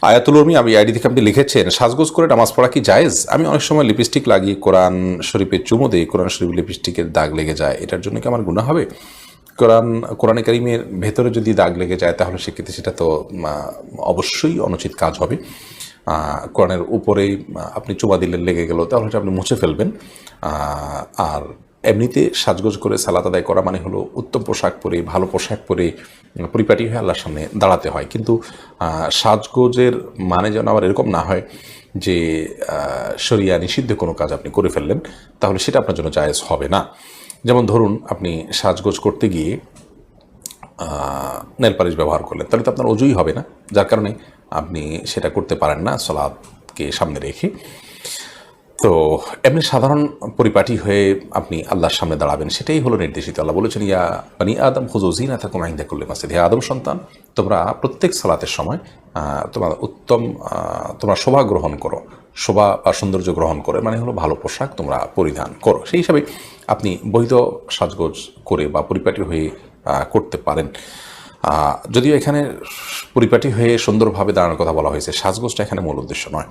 আয়াতুল উর্মি আমি আইডি থেকে আপনি লিখেছেন, সাজগোজ করে নামাজ পড়া কি জায়েজ? আমি অনেক সময় লিপস্টিক লাগিয়ে কোরআন শরীফের চুমো দিই, কোরআন শরীফ লিপস্টিকের দাগ লেগে যায়, এটার জন্য কি আমার গুনাহ হবে? কোরআনে কারিমের ভেতরে যদি দাগ লেগে যায় তাহলে সেক্ষেত্রে সেটা তো অবশ্যই অনুচিত কাজ হবে। কোরআনের উপরেই আপনি চুমা দিলে লেগে গেল, তাহলে সেটা আপনি মুছে ফেলবেন। আর এমনিতে সাজগোজ করে সালাত আদায় করা মানে হলো উত্তম পোশাক পরে, ভালো পোশাক পরে পরিপাটি হয়ে আল্লাহর সামনে দাঁড়াতে হয়। কিন্তু সাজগোজের মানে যেন আবার এরকম না হয় যে শরিয়া নিষিদ্ধ কোনো কাজ আপনি করে ফেললেন, তাহলে সেটা আপনার জন্য জায়েজ হবে না। যেমন ধরুন আপনি সাজগোজ করতে গিয়ে নেল পালিশ ব্যবহার করলেন, তাহলে তো আপনার অজুই হবে না, যার কারণে আপনি সেটা করতে পারেন না সালাদকে সামনে রেখে। তো এমনি সাধারণ পরিপাটি হয়ে আপনি আল্লাহর সামনে দাঁড়াবেন, সেটাই হলো নির্দেশিত। আল্লাহ বলেছেন, ইয়া বানি আদম খুযু যিনাতাকুম ইনদা কুল্লি মাসজিদ, হে আদম সন্তান, তোমরা প্রত্যেক সালাতের সময় তোমার তোমরা শোভা গ্রহণ করো, শোভা বা সৌন্দর্য গ্রহণ করে মানে হলো ভালো পোশাক তোমরা পরিধান করো। সেই হিসাবে আপনি বৈধ সাজগোজ করে বা পরিপাটি হয়ে করতে পারেন। যদিও এখানে পরিপাটি হয়ে সুন্দরভাবে দাঁড়ানোর কথা বলা হয়েছে, সাজগোজটা এখানে মূল উদ্দেশ্য নয়।